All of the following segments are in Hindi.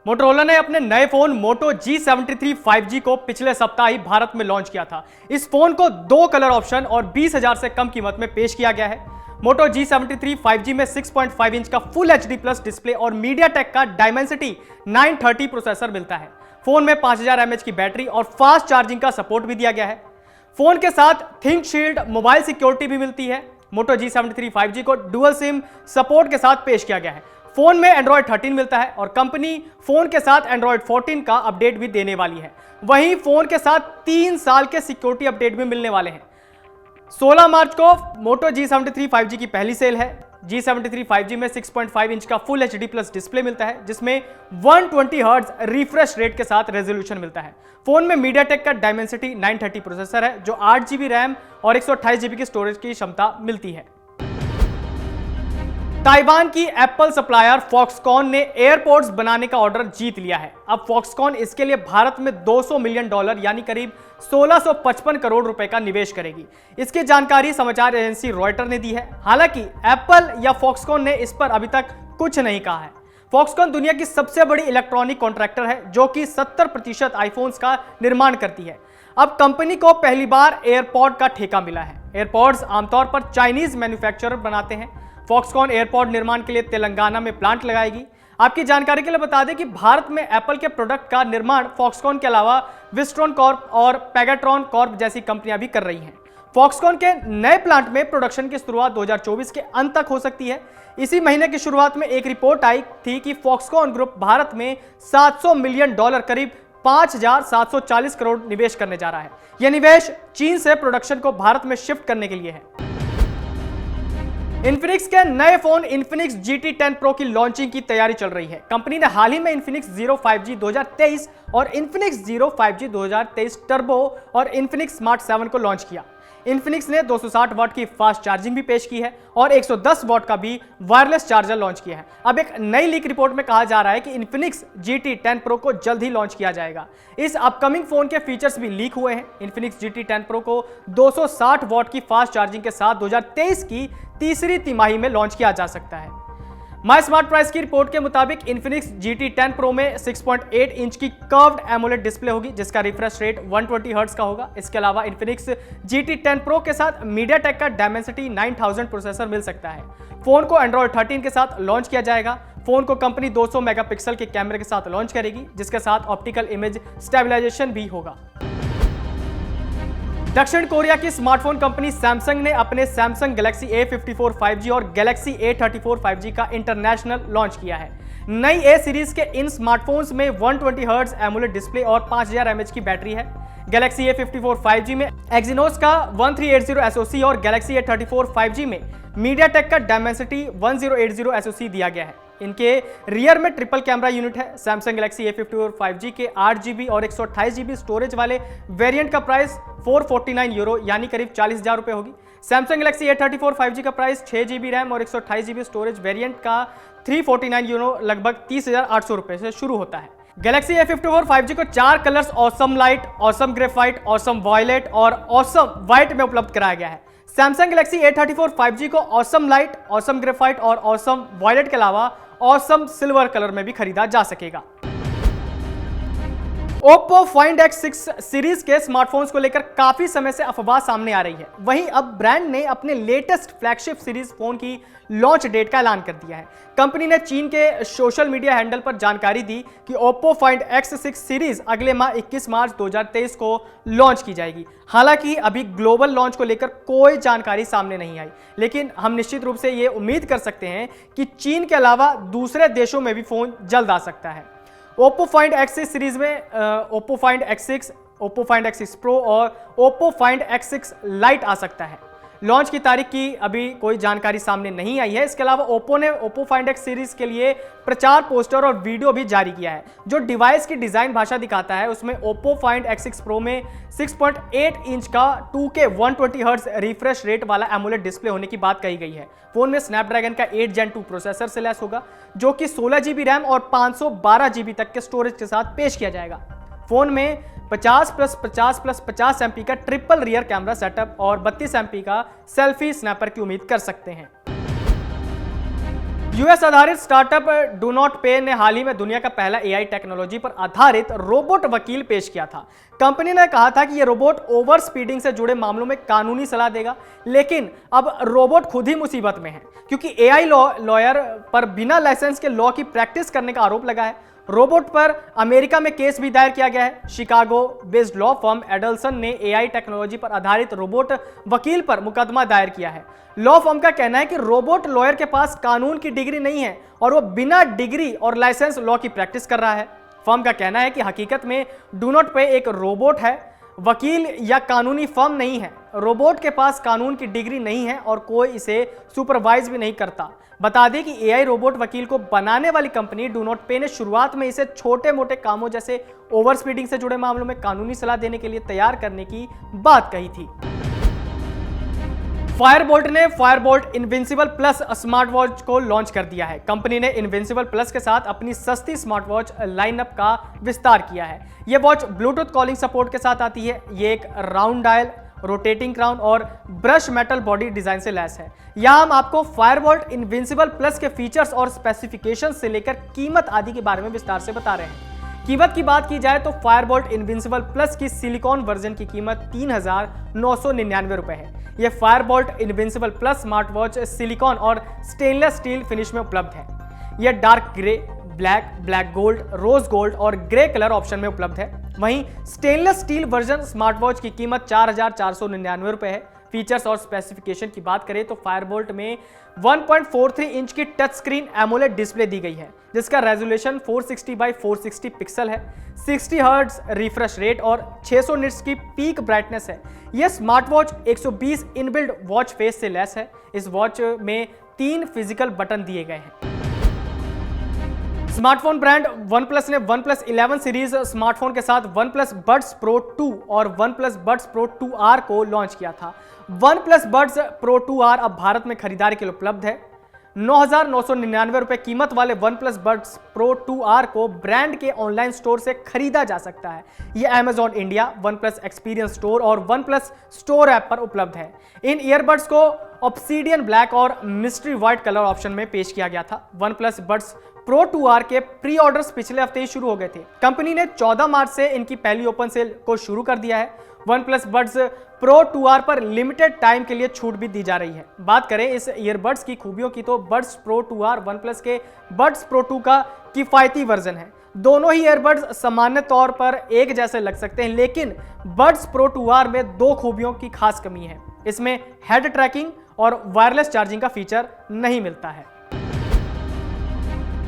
मोटोरोला ने अपने नए फोन मोटो G73 5G को पिछले सप्ताह ही भारत में लॉन्च किया था। इस फोन को 2 कलर ऑप्शन और 20,000 से कम कीमत में पेश किया गया है। मोटो G73 5G में 6.5 इंच का फुल HD प्लस डिस्प्ले और मीडियाटेक का डायमेंसिटी 930 प्रोसेसर मिलता है। फोन में 5000 mAh की बैटरी और फास्ट चार्जिंग का सपोर्ट भी दिया गया है। फोन के साथ थिंक शील्ड मोबाइल सिक्योरिटी भी मिलती है। मोटो G73 5G को डुअल सिम सपोर्ट के साथ पेश किया गया है। फोन में Android 13 मिलता है और कंपनी फोन के साथ Android 14 का अपडेट भी देने वाली है। वहीं फोन के साथ 3 साल के सिक्योरिटी अपडेट भी मिलने वाले हैं। 16 मार्च को मोटो G73 5G की पहली सेल है। G73 5G में 6.5 इंच का फुल HD प्लस डिस्प्ले मिलता है, जिसमें 120 हर्ट्ज रिफ्रेश रेट के साथ रेजोल्यूशन मिलता है। फोन में मीडियाटेक का डायमेंसिटी 930 प्रोसेसर है, जो 8GB रैम और 128GB की स्टोरेज की क्षमता मिलती है। ताइवान की एप्पल सप्लायर फॉक्सकॉन ने एयरपोर्ट्स बनाने का ऑर्डर जीत लिया है। अब फॉक्सकॉन इसके लिए भारत में $200 मिलियन यानी करीब 1655 करोड़ रुपए का निवेश करेगी। इसकी जानकारी समाचार एजेंसी रॉयटर ने दी है। हालांकि एप्पल या फॉक्सकॉन ने इस पर अभी तक कुछ नहीं कहा है। फॉक्सकॉन दुनिया की सबसे बड़ी इलेक्ट्रॉनिक कॉन्ट्रैक्टर है, जो कि 70% आईफोन्स का निर्माण करती है। अब कंपनी को पहली बार एयरपॉड का ठेका मिला है। एयरपॉड्स आमतौर पर चाइनीज मैन्युफैक्चरर बनाते हैं। फॉक्सकॉन एयरपॉड निर्माण के लिए तेलंगाना में प्लांट लगाएगी। आपकी जानकारी के लिए बता दें कि भारत में एप्पल के प्रोडक्ट का निर्माण फॉक्सकॉन के अलावा विस्ट्रॉन कॉर्प और पेगाट्रॉन कॉर्प जैसी कंपनियां भी कर रही हैं। फॉक्सकॉन के नए प्लांट में प्रोडक्शन की शुरुआत 2024 के अंत तक हो सकती है। इसी महीने की शुरुआत में एक रिपोर्ट आई थी कि फॉक्सकॉन ग्रुप भारत में $700 मिलियन करीब 5,740 करोड़ निवेश करने जा रहा है। यह निवेश चीन से प्रोडक्शन को भारत में शिफ्ट करने के लिए है। इन्फिनिक्स के नए फोन इन्फिनिक्स GT 10 Pro की लॉन्चिंग की तैयारी चल रही है। कंपनी ने हाल ही में इन्फिनिक्स Zero 5G 2023 और इन्फिनिक्स Zero 5G 2023 टर्बो और इन्फिनिक्स स्मार्ट 7 को लॉन्च किया। इन्फिनिक्स ने 260 वाट की फास्ट चार्जिंग भी पेश की है और 110 वाट का भी वायरलेस चार्जर लॉन्च किया है। अब एक नई लीक रिपोर्ट में कहा जा रहा है कि इन्फिनिक्स GT 10 Pro को जल्द ही लॉन्च किया जाएगा। इस अपकमिंग फोन के फीचर्स भी लीक हुए हैं। इन्फिनिक्स GT 10 Pro को 260 वाट की फास्ट चार्जिंग के साथ 2023 की तीसरी तिमाही में लॉन्च किया जा सकता है। माई स्मार्ट प्राइस की रिपोर्ट के मुताबिक इन्फिनिक्स GT 10 Pro में 6.8 इंच की कर्व्ड एमोलेड डिस्प्ले होगी, जिसका रिफ्रेश रेट 120 हर्ट्ज का होगा। इसके अलावा इन्फिनिक्स GT 10 Pro के साथ मीडियाटेक का डायमेंसिटी 9000 प्रोसेसर मिल सकता है। फोन को Android 13 के साथ लॉन्च किया जाएगा। फोन को कंपनी 200 मेगापिक्सल के कैमरे के साथ लॉन्च करेगी, जिसके साथ ऑप्टिकल इमेज स्टेबलाइजेशन भी होगा। दक्षिण कोरिया की स्मार्टफोन कंपनी सैमसंग ने अपने सैमसंग गैलेक्सी A54 5G और गैलेक्सी A34 5G का इंटरनेशनल लॉन्च किया है। नई A सीरीज के इन स्मार्टफोन्स में 120 हर्ट्ज एमोलेड डिस्प्ले और 5000 mAh की बैटरी है। गैलेक्सी A54 5G में एक्सिनोस का 1380 SoC और गैलेक्सी A34 5G में मीडियाटेक का डायमेंसिटी 1080 SoC दिया गया है। इनके रियर में ट्रिपल कैमरा यूनिट है। सैमसंग गैलेक्सी A54 5G के 8GB और 128GB स्टोरेज वाले वेरिएंट का प्राइस €449 यानी करीब 40,000 रुपए होगी। सैमसंग गैलेक्सी A34 5G का प्राइस 6GB रैम और 128GB स्टोरेज वेरिएंट का €349 लगभग 30,800 रुपए से शुरू होता है। गैलेक्सी A54 5G को 4 colours awesome light, awesome graphite, awesome violet और ऑसम व्हाइट में उपलब्ध कराया गया है। सैमसंग गैलेक्सी A34 5G को ऑसम लाइट, ऑसम ग्रेफाइट और ऑसम वॉयलेट के अलावा ऑसम सिल्वर कलर में भी खरीदा जा सकेगा। Oppo Find X6 सीरीज के स्मार्टफोन्स को लेकर काफी समय से अफवाह सामने आ रही है। वहीं अब ब्रांड ने अपने लेटेस्ट फ्लैगशिप सीरीज फोन की लॉन्च डेट का ऐलान कर दिया है। कंपनी ने चीन के सोशल मीडिया हैंडल पर जानकारी दी कि Oppo Find X6 सीरीज अगले माह 21 मार्च 2023 को लॉन्च की जाएगी। हालांकि अभी ग्लोबल लॉन्च को लेकर कोई जानकारी सामने नहीं आई, लेकिन हम निश्चित रूप से ये उम्मीद कर सकते हैं कि चीन के अलावा दूसरे देशों में भी फोन जल्द आ सकता है। Oppo Find X6 सीरीज में Oppo Find X6, Oppo Find X6 Pro और Oppo Find X6 Lite आ सकता है। लॉन्च की तारीख की अभी कोई जानकारी सामने नहीं आई है। इसके अलावा Oppo ने Oppo Find X सीरीज के लिए प्रचार पोस्टर और वीडियो भी जारी किया है, जो डिवाइस की डिजाइन भाषा दिखाता है। उसमें Oppo Find X6 Pro में 6.8 इंच का 2K 120 हर्ट्ज रिफ्रेश रेट वाला एमोलेड डिस्प्ले होने की बात कही गई है। फोन में स्नैपड्रैगन का 8 Gen 2 प्रोसेसर से लैस होगा, जो कि 16GB रैम और 512GB तक के स्टोरेज के साथ पेश किया जाएगा। फोन में 50+50+50 MP का ट्रिपल रियर कैमरा सेटअप और 32 MP का सेल्फी स्नैपर की उम्मीद कर सकते हैं। यूएस आधारित स्टार्टअप डू नॉट पे ने हाल ही में दुनिया का पहला एआई टेक्नोलॉजी पर आधारित रोबोट वकील पेश किया था। कंपनी ने कहा था कि यह रोबोट ओवर स्पीडिंग से जुड़े मामलों में कानूनी सलाह देगा, लेकिन अब रोबोट खुद ही मुसीबत में है क्योंकि एआई लॉयर पर बिना लाइसेंस के लॉ की प्रैक्टिस करने का आरोप लगा है। रोबोट पर अमेरिका में केस भी दायर किया गया है। शिकागो बेस्ड लॉ फर्म एडल्सन ने एआई टेक्नोलॉजी पर आधारित रोबोट वकील पर मुकदमा दायर किया है। लॉ फर्म का कहना है कि रोबोट लॉयर के पास कानून की डिग्री नहीं है और वो बिना डिग्री और लाइसेंस लॉ की प्रैक्टिस कर रहा है। फर्म का कहना है कि हकीकत में डू नॉट पे एक रोबोट है, वकील या कानूनी फर्म नहीं है। रोबोट के पास कानून की डिग्री नहीं है और कोई इसे सुपरवाइज भी नहीं करता। बता दें कि एआई रोबोट वकील को बनाने वाली कंपनी डू नॉट पे ने शुरुआत में इसे छोटे मोटे कामों जैसे ओवर स्पीडिंग से जुड़े मामलों में कानूनी सलाह देने के लिए तैयार करने की बात कही थी। फायरबोल्ट ने Fireboltt invincible plus smart watch को लॉन्च कर दिया है। कंपनी ने इनविंसिबल प्लस के साथ अपनी सस्ती स्मार्ट वॉच लाइनअप का विस्तार किया है। यह वॉच ब्लूटूथ कॉलिंग सपोर्ट के साथ आती है। ये एक राउंड डायल, रोटेटिंग क्राउन और ब्रश मेटल बॉडी डिजाइन से लैस है। यहां हम आपको फायरबोल्ट इनविंसिबल प्लस के फीचर्स और स्पेसिफिकेशन से लेकर कीमत आदि के बारे में विस्तार से बता रहे हैं। कीमत की बात की जाए तो फायरबोल्ट इनविंसिबल प्लस की सिलिकॉन वर्जन की कीमत 3,999 रुपए है। यह Fireboltt invincible plus smart watch silicone और स्टेनलेस स्टील फिनिश में उपलब्ध है। यह dark grey, black, black gold, rose gold और ग्रे कलर ऑप्शन में उपलब्ध है। वहीं stainless steel version smart watch की कीमत 4,499 रुपए है। फीचर्स और स्पेसिफिकेशन की बात करें तो फायरबोल्ट में 1.43 इंच की टच स्क्रीन एमोलेड डिस्प्ले दी गई है, जिसका रेजोल्यूशन 460x460 पिक्सल है, 60 हर्ट्ज रिफ्रेश रेट और 600 निट्स की पीक ब्राइटनेस है। यह smart watch 120 inbuilt watch face से लैस है। इस वॉच में 3 फिजिकल बटन दिए गए हैं। स्मार्टफोन ब्रांड OnePlus ने OnePlus 11 सीरीज स्मार्टफोन के साथ OnePlus Buds Pro 2 और OnePlus Buds Pro 2R को लॉन्च किया था। OnePlus Buds Pro 2R अब भारत में खरीदारी के लिए उपलब्ध है। 9,999 रुपए कीमत वाले OnePlus Buds Pro 2R को ब्रांड के ऑनलाइन स्टोर से खरीदा जा सकता है। यह Amazon India, OnePlus experience store और OnePlus स्टोर ऐप पर उपलब्ध है। इन ईयरबड्स को ऑब्सीडियन ब्लैक और मिस्ट्री व्हाइट कलर ऑप्शन में पेश किया गया था। OnePlus Buds Pro 2R के प्री ऑर्डर्स पिछले हफ्ते ही शुरू हो गए थे। कंपनी ने 14 मार्च से इनकी पहली ओपन सेल को शुरू कर दिया है। OnePlus Buds Pro 2R पर लिमिटेड टाइम के लिए छूट भी दी जा रही है। बात करें इस ईयरबड्स की खूबियों की तो Buds Pro 2R OnePlus के Buds Pro 2 का किफायती वर्जन है। दोनों ही ईयरबड्स सामान्य तौर पर एक जैसे लग सकते हैं, लेकिन Buds Pro 2R में 2 खूबियों की खास कमी है। इसमें हेड ट्रैकिंग और वायरलेस चार्जिंग का फीचर नहीं मिलता है।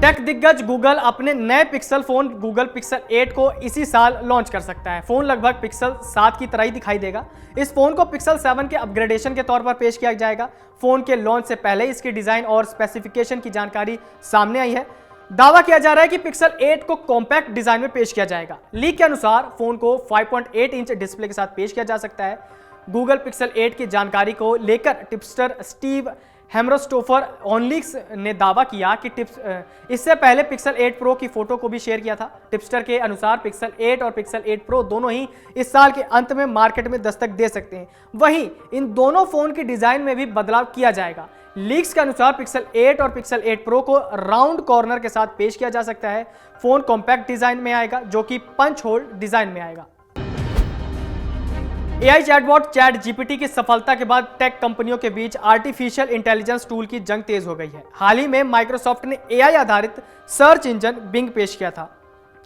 टेक दिग्गज गूगल अपने नए पिक्सल फोन गूगल पिक्सल 8 को इसी साल लॉन्च कर सकता है। फोन लगभग पिक्सल 7 की तरह ही दिखाई देगा। इस फोन को पिक्सल 7 के अपग्रेडेशन के तौर पर पेश किया जाएगा। फोन के लॉन्च से पहले इसकी डिजाइन और स्पेसिफिकेशन की जानकारी सामने आई है। दावा किया जा रहा है कि पिक्सल 8 को कॉम्पैक्ट डिजाइन में पेश किया जाएगा। लीक के अनुसार फोन को 5.8 इंच डिस्प्ले के साथ पेश किया जा सकता है। गूगल पिक्सल 8 की जानकारी को लेकर टिप्सटर स्टीव हेमरोस्टोफर ऑनलीक्स ने दावा किया कि इससे पहले पिक्सल 8 प्रो की फोटो को भी शेयर किया था। टिप्सटर के अनुसार पिक्सल 8 और पिक्सल 8 प्रो दोनों ही इस साल के अंत में मार्केट में दस्तक दे सकते हैं। वहीं इन दोनों फोन की डिजाइन में भी बदलाव किया जाएगा। लीक्स के अनुसार पिक्सल 8 और पिक्सल 8 प्रो को राउंड कॉर्नर के साथ पेश किया जा सकता है। फोन कॉम्पैक्ट डिजाइन में आएगा, जो कि पंच होल डिजाइन में आएगा। एआई चैटबॉट चैट जीपीटी की सफलता के बाद टेक कंपनियों के बीच आर्टिफिशियल इंटेलिजेंस टूल की जंग तेज हो गई है। हाल ही में माइक्रोसॉफ्ट ने एआई आधारित सर्च इंजन बिंग पेश किया था।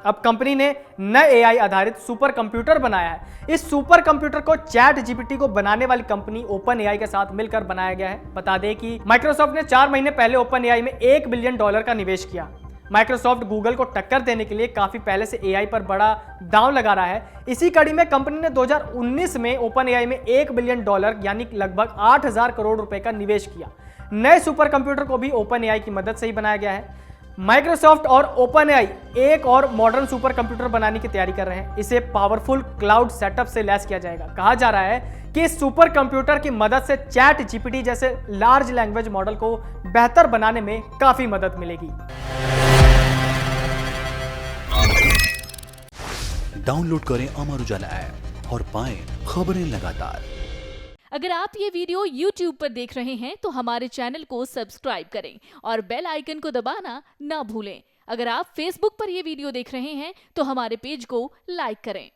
अब कंपनी ने नए एआई आधारित सुपर कंप्यूटर बनाया है। इस सुपर कंप्यूटर को चैट जीपीटी को बनाने वाली कंपनी ओपन एआई के साथ मिलकर बनाया गया है। बता दें कि माइक्रोसॉफ्ट ने 4 महीने पहले ओपन एआई में $1 बिलियन का निवेश किया। माइक्रोसॉफ्ट गूगल को टक्कर देने के लिए काफी पहले से एआई पर बड़ा दांव लगा रहा है। इसी कड़ी में कंपनी ने 2019 में ओपन एआई में $1 बिलियन यानी लगभग 8,000 करोड़ रुपए का निवेश किया। नए सुपर कंप्यूटर को भी ओपन एआई की मदद से ही बनाया गया है। माइक्रोसॉफ्ट और ओपन एआई एक और मॉडर्न सुपर कंप्यूटर बनाने की तैयारी कर रहे हैं। इसे पावरफुल क्लाउड सेटअप से लैस किया जाएगा। कहा जा रहा है कि इस सुपर कंप्यूटर की मदद से चैट जीपीटी जैसे लार्ज लैंग्वेज मॉडल को बेहतर बनाने में काफी मदद मिलेगी। डाउनलोड करें अमर उजाला ऐप और पाएं खबरें लगातार। अगर आप ये वीडियो YouTube पर देख रहे हैं तो हमारे चैनल को सब्सक्राइब करें और बेल आइकन को दबाना ना भूलें। अगर आप Facebook पर ये वीडियो देख रहे हैं तो हमारे पेज को लाइक करें।